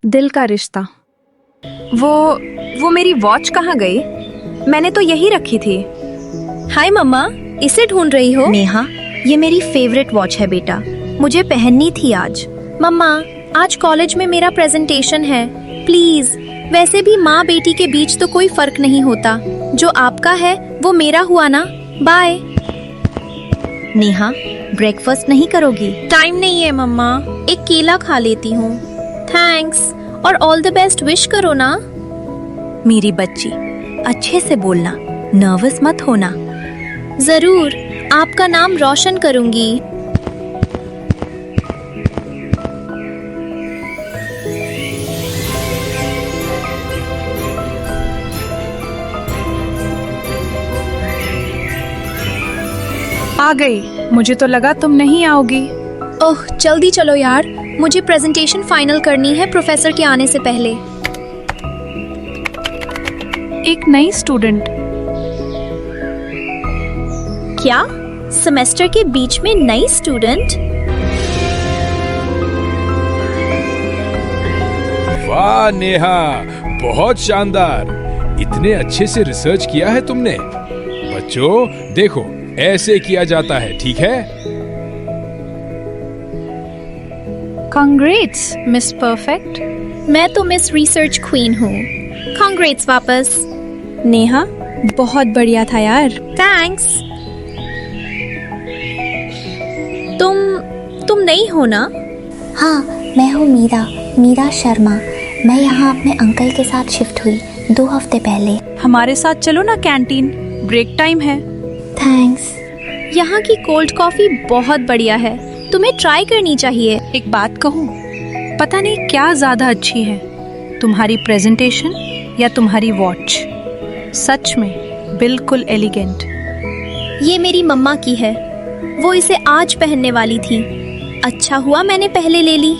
दिल का रिश्ता। वो मेरी वॉच कहाँ गई? मैंने तो यही रखी थी। हाय मम्मा, इसे ढूंढ रही हो? नेहा, ये मेरी फेवरेट वॉच है बेटा, मुझे पहननी थी आज। मम्मा, आज कॉलेज में मेरा प्रेजेंटेशन है, प्लीज। वैसे भी माँ बेटी के बीच तो कोई फर्क नहीं होता, जो आपका है वो मेरा हुआ ना। बाय। नेहा, ब्रेकफास्ट नहीं करोगी? टाइम नहीं है मम्मा, एक केला खा लेती हूँ। थैंक्स, और ऑल द बेस्ट विश करो ना। मेरी बच्ची, अच्छे से बोलना, नर्वस मत होना। जरूर, आपका नाम रोशन करूंगी। आ गई। मुझे तो लगा तुम नहीं आओगी। ओह, जल्दी चलो यार, मुझे प्रेजेंटेशन फाइनल करनी है प्रोफेसर के आने से पहले। एक नई स्टूडेंट। क्या सेमेस्टर के बीच में नई स्टूडेंट? वाह नेहा, बहुत शानदार। इतने अच्छे से रिसर्च किया है तुमने। बच्चों देखो, ऐसे किया जाता है, ठीक है? Congrats miss perfect. मैं तो मिस रिसर्च क्वीन हूँ। कांग्रेट्स वापस। नेहा, बहुत बढ़िया था यार। थैंक्स। तुम नहीं हो ना? हाँ, मैं हूँ मीरा शर्मा। मैं यहाँ अपने अंकल के साथ शिफ्ट हुई 2 हफ्ते पहले। हमारे साथ चलो ना कैंटीन, ब्रेक टाइम है। थैंक्स। यहाँ की कोल्ड कॉफी बहुत बढ़िया है, तुम्हें ट्राई करनी चाहिए। एक बात कहूँ, पता नहीं क्या ज्यादा अच्छी है, तुम्हारी प्रेजेंटेशन या तुम्हारी वॉच? सच में बिल्कुल एलिगेंट। ये मेरी मम्मा की है, वो इसे आज पहनने वाली थी। अच्छा हुआ मैंने पहले ले ली।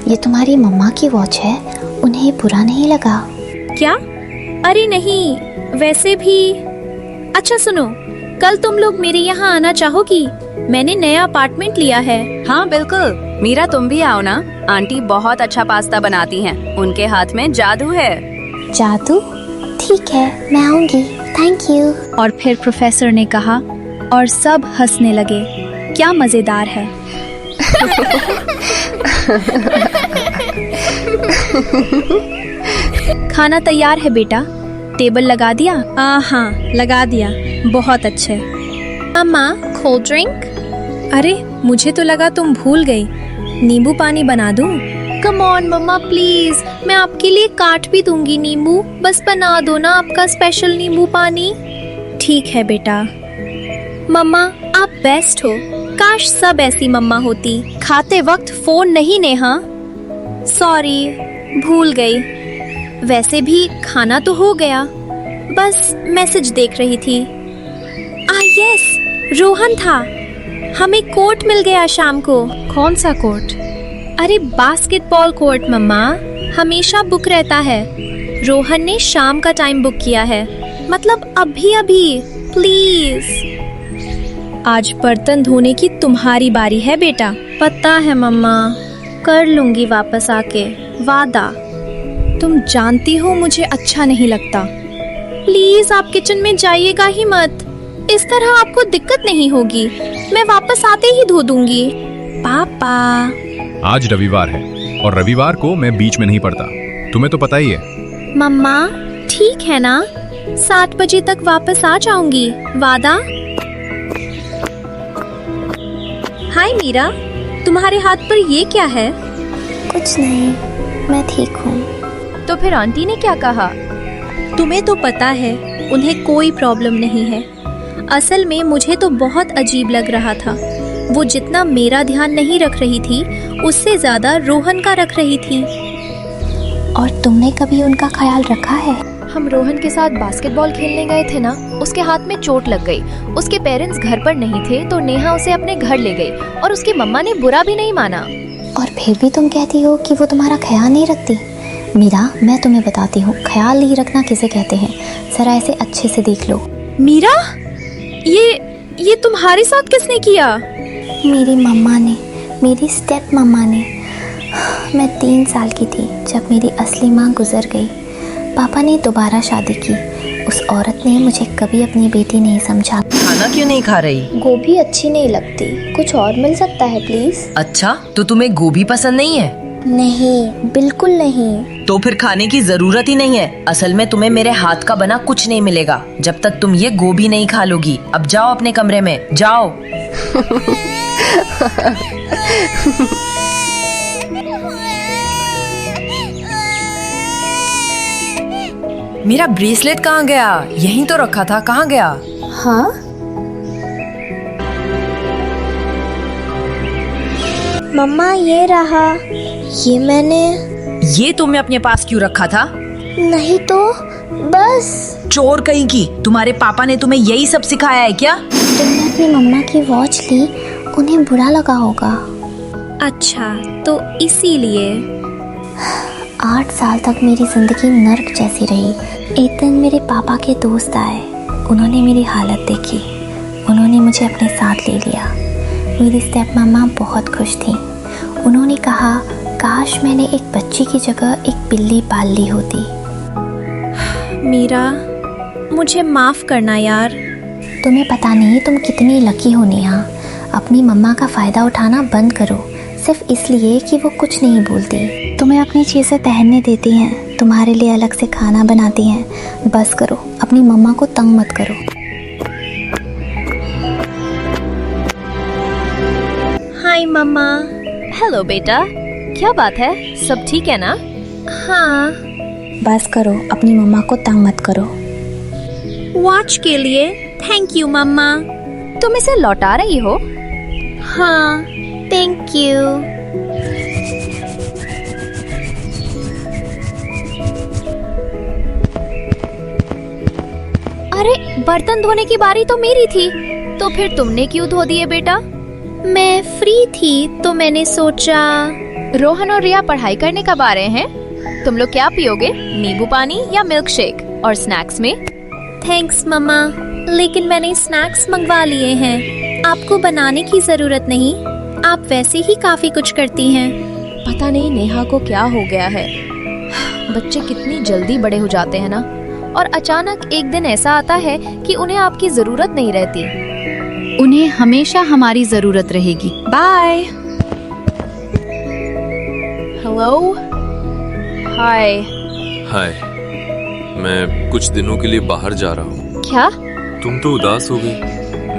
ये तुम्हारी मम्मा की वॉच है, उन्हें बुरा नहीं लगा? क्या? अरे नहीं, वैसे भी। अच्छा सुनो, कल तुम लोग मेरे यहाँ आना चाहोगी? मैंने नया अपार्टमेंट लिया है। हाँ बिल्कुल, मीरा तुम भी आओ ना। आंटी बहुत अच्छा पास्ता बनाती हैं, उनके हाथ में जादू है। जादू? ठीक है, मैं आऊंगी। Thank you. और फिर प्रोफेसर ने कहा और सब हंसने लगे। क्या मजेदार है। खाना तैयार है बेटा, टेबल लगा दिया? हाँ, लगा दिया। बहुत अच्छे। मम्मा, कोल्ड ड्रिंक? अरे मुझे तो लगा तुम भूल गई। नींबू पानी बना दूं? कम ऑन मम्मा प्लीज, मैं आपके लिए काट भी दूंगी नींबू, बस बना दो ना आपका स्पेशल नींबू पानी। ठीक है बेटा। मम्मा आप बेस्ट हो, काश सब ऐसी मम्मा होती। खाते वक्त फोन नहीं नेहा। सॉरी, भूल गई। वैसे भी खाना तो हो गया, बस मैसेज देख रही थी। यस, रोहन था। हमें कोर्ट मिल गया शाम को। कौन सा कोर्ट? अरे बास्केटबॉल कोर्ट मम्मा, हमेशा बुक रहता है। रोहन ने शाम का टाइम बुक किया है, मतलब अभी। प्लीज। आज बर्तन धोने की तुम्हारी बारी है बेटा। पता है मम्मा, कर लूंगी वापस आके, वादा। तुम जानती हो मुझे अच्छा नहीं लगता। प्लीज आप किचन में जाइएगा ही मत, इस तरह आपको दिक्कत नहीं होगी। मैं वापस आते ही धो दूंगी। पापा। आज रविवार है और रविवार को मैं बीच में नहीं पड़ता, तुम्हें तो पता ही है। मम्मा ठीक है ना, 7 बजे तक वापस आ जाऊंगी, वादा। हाय मीरा, तुम्हारे हाथ पर ये क्या है? कुछ नहीं, मैं ठीक हूँ। तो फिर आंटी ने क्या कहा? तुम्हें तो पता है उन्हें कोई प्रॉब्लम नहीं है। असल में मुझे तो बहुत अजीब लग रहा था। वो जितना मेरा ध्यान नहीं रख रही थी, उससे ज्यादा रोहन का रख रही थी। और तुमने कभी उनका ख्याल रखा है? हम रोहन के साथ बास्केटबॉल खेलने गए थे ना, उसके हाथ में चोट लग गई। उसके पेरेंट्स घर पर नहीं थे तो नेहा उसे अपने घर ले गई और उसकी मम्मा ने बुरा भी नहीं माना। और फिर भी तुम कहती हो कि वो तुम्हारा ख्याल नहीं रखती। मीरा, मैं तुम्हें बताती हूँ ख्याल नहीं रखना किसे कहते हैं, जरा ऐसे अच्छे से देख लो। मीरा, ये तुम्हारे साथ किसने किया? मेरी मम्मा ने, मेरी स्टेप मम्मा ने। मैं 3 साल की थी जब मेरी असली माँ गुजर गई। पापा ने दोबारा शादी की। उस औरत ने मुझे कभी अपनी बेटी नहीं समझा। खाना क्यों नहीं खा रही? गोभी अच्छी नहीं लगती, कुछ और मिल सकता है प्लीज? अच्छा, तो तुम्हें गोभी पसंद नहीं है? नहीं, बिल्कुल नहीं। तो फिर खाने की जरूरत ही नहीं है। असल में तुम्हें मेरे हाथ का बना कुछ नहीं मिलेगा जब तक तुम ये गोभी नहीं खा लोगी। अब जाओ अपने कमरे में, जाओ। मेरा ब्रेसलेट कहाँ गया? यहीं तो रखा था, कहाँ गया? हाँ, मम्मा ये रहा। ये मैंने ये तुमने अपने पास क्यों रखा था? नहीं तो बस। चोर कहीं की, तुम्हारे पापा ने तुम्हें यही सब सिखाया है क्या? तुमने अपनी मम्मा की वॉच ली, उन्हें बुरा लगा होगा। अच्छा, तो इसीलिए 8 साल तक मेरी जिंदगी नर्क जैसी रही। एक दिन मेरे पापा के दोस्त आए। उन्होंने मेरी हालत देखी। उन्होंने मुझे अपने साथ ले लिया। मेरी स्टेप मामा बहुत खुश थी। उन्होंने कहा, काश मैंने एक बच्ची की जगह एक बिल्ली पाल ली होती। मीरा, मुझे माफ करना यार। तुम्हें पता नहीं तुम कितनी लकी हो नेहा। अपनी मम्मा का फ़ायदा उठाना बंद करो, सिर्फ इसलिए कि वो कुछ नहीं बोलती। तुम्हें अपनी चीज़ें पहनने देती हैं, तुम्हारे लिए अलग से खाना बनाती हैं। बस करो, अपनी मम्मा को तंग मत करो। हाय मम्मा। हेलो बेटा, क्या बात है, सब ठीक है ना? हाँ, बस करो, अपनी मम्मा को तंग मत करो। वॉच के लिए थैंक यू मम्मा। तुम इसे लौटा रही हो? हाँ, थैंक यू। अरे, बर्तन धोने की बारी तो मेरी थी, तो फिर तुमने क्यों धो दिए बेटा? मैं फ्री थी तो मैंने सोचा। रोहन और रिया पढ़ाई करने कब आ रहे हैं? तुम लोग क्या पियोगे, नींबू पानी या मिल्क शेक? और स्नैक्स में? थैंक्स मम्मा, लेकिन मैंने स्नैक्स मंगवा लिए हैं। आपको बनाने की जरूरत नहीं, आप वैसे ही काफी कुछ करती हैं। पता नहीं नेहा को क्या हो गया है। बच्चे कितनी जल्दी बड़े हो जाते हैं ना, और अचानक एक दिन ऐसा आता है कि उन्हें आपकी जरूरत नहीं रहती। उन्हें हमेशा हमारी जरूरत रहेगी। बाय। हेलो। हाय। हाय, मैं कुछ दिनों के लिए बाहर जा रहा हूँ। क्या? तुम तो उदास हो गई।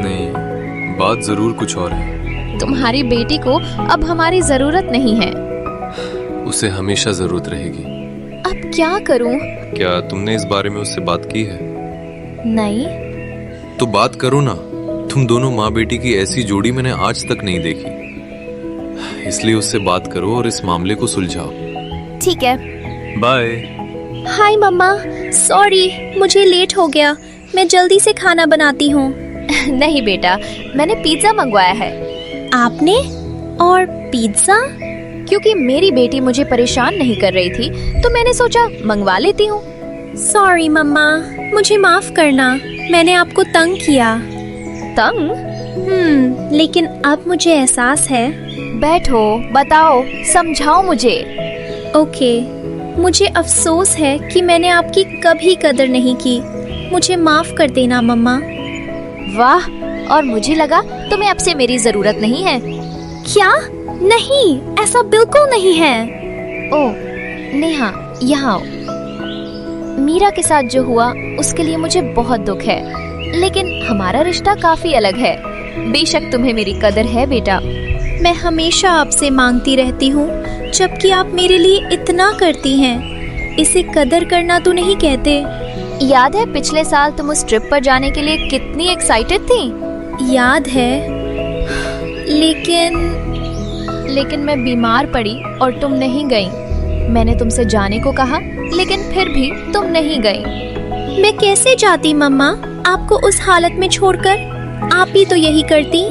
नहीं, बात जरूर कुछ और है। तुम्हारी बेटी को अब हमारी जरूरत नहीं है। उसे हमेशा जरूरत रहेगी। अब क्या करूं? क्या तुमने इस बारे में उससे बात की है? नहीं। तो बात करो ना। तुम दोनों माँ बेटी की ऐसी जोड़ी मैंने आज तक नहीं देखी। इसलिए उससे बात करो और इस मामले को सुलझाओ। ठीक है, बाय। हाय मम्मा, सॉरी मुझे लेट हो गया। मैं जल्दी से खाना बनाती हूँ। नहीं बेटा, मैंने पिज्जा मंगवाया है। आपने? और पिज्जा? क्योंकि मेरी बेटी मुझे परेशान नहीं कर रही थी, तो मैंने सोचा मंगवा लेती हूँ। सॉरी मम्मा, मुझे माफ करना, मैंने आपको तंग किया। तंग? लेकिन अब मुझे एहसास है। बैठो, बताओ, समझाओ मुझे। ओके, मुझे अफसोस है कि मैंने आपकी कभी कदर नहीं की। मुझे माफ कर देना मम्मा। वाह, और मुझे लगा तुम्हें अब से मेरी जरूरत नहीं है। क्या? नहीं, ऐसा बिल्कुल नहीं है। ओह, नेहा, यहाँ आओ। मीरा के साथ जो हुआ उसके लिए मुझे बहुत दुख है, लेकिन हमारा रिश्ता काफी अलग है। बेशक तुम्हें मेरी कदर है बेटा। मैं हमेशा आपसे मांगती रहती हूँ, जबकि आप मेरे लिए इतना करती हैं। इसे कदर करना तो नहीं कहते। याद है पिछले साल तुम उस ट्रिप पर जाने के लिए कितनी एक्साइटेड थी? याद है, लेकिन मैं बीमार पड़ी और तुम नहीं गई। मैंने तुमसे जाने को कहा, लेकिन फिर भी तुम नहीं गई। मैं कैसे जाती मम्मा, आपको उस हालत में छोड़कर? आप ही तो यही करती।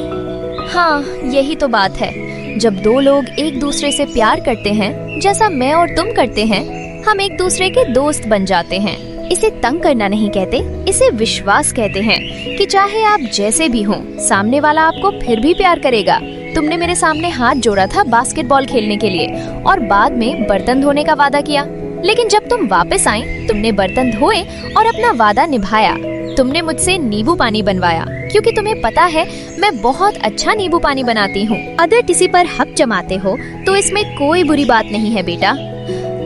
हाँ, यही तो बात है। जब दो लोग एक दूसरे से प्यार करते हैं, जैसा मैं और तुम करते हैं, हम एक दूसरे के दोस्त बन जाते हैं। इसे तंग करना नहीं कहते, इसे विश्वास कहते हैं कि चाहे आप जैसे भी हों, सामने वाला आपको फिर भी प्यार करेगा। तुमने मेरे सामने हाथ जोड़ा था बास्केटबॉल खेलने के लिए और बाद में बर्तन धोने का वादा किया। लेकिन जब तुम वापस आई, तुमने बर्तन धोए और अपना वादा निभाया। तुमने मुझसे नींबू पानी बनवाया क्योंकि तुम्हें पता है मैं बहुत अच्छा नींबू पानी बनाती हूँ। अगर किसी पर हक जमाते हो तो इसमें कोई बुरी बात नहीं है बेटा।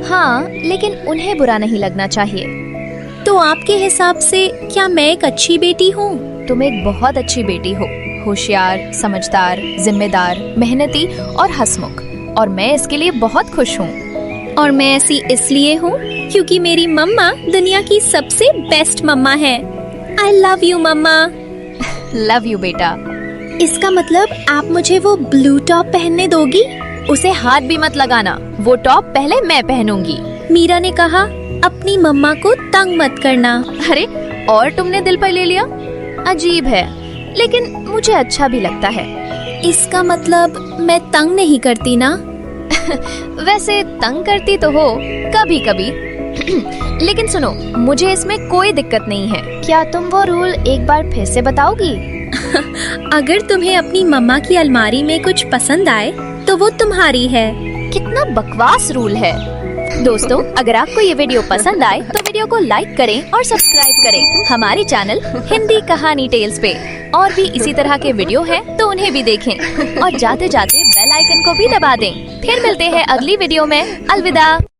हाँ, लेकिन उन्हें बुरा नहीं लगना चाहिए। तो आपके हिसाब से क्या मैं एक अच्छी बेटी हूँ? तुम एक बहुत अच्छी बेटी हो, होशियार, समझदार, जिम्मेदार, मेहनती और हंसमुख, और मैं इसके लिए बहुत खुश हूँ। और मैं ऐसी इसलिए हूँ क्योंकि मेरी मम्मा दुनिया की सबसे बेस्ट मम्मा है। I love you mama. Love you बेटा। इसका मतलब आप मुझे वो ब्लू टॉप पहनने दोगी? उसे हाथ भी मत लगाना, वो टॉप पहले मैं पहनूंगी। मीरा ने कहा अपनी मम्मा को तंग मत करना। अरे, और तुमने दिल पर ले लिया? अजीब है, लेकिन मुझे अच्छा भी लगता है। इसका मतलब मैं तंग नहीं करती ना? वैसे तंग करती तो हो कभी कभी। लेकिन सुनो, मुझे इसमें कोई दिक्कत नहीं है। क्या तुम वो रूल एक बार फिर से बताओगी? अगर तुम्हें अपनी मम्मा की अलमारी में कुछ पसंद आए तो वो तुम्हारी है। कितना बकवास रूल है। दोस्तों, अगर आपको ये वीडियो पसंद आए तो वीडियो को लाइक करें और सब्सक्राइब करें हमारे चैनल हिंदी कहानी टेल्स पे। और भी इसी तरह के वीडियो हैं तो उन्हें भी देखें और जाते जाते बेल आइकन को भी दबा दें। फिर मिलते हैं अगली वीडियो में। अलविदा।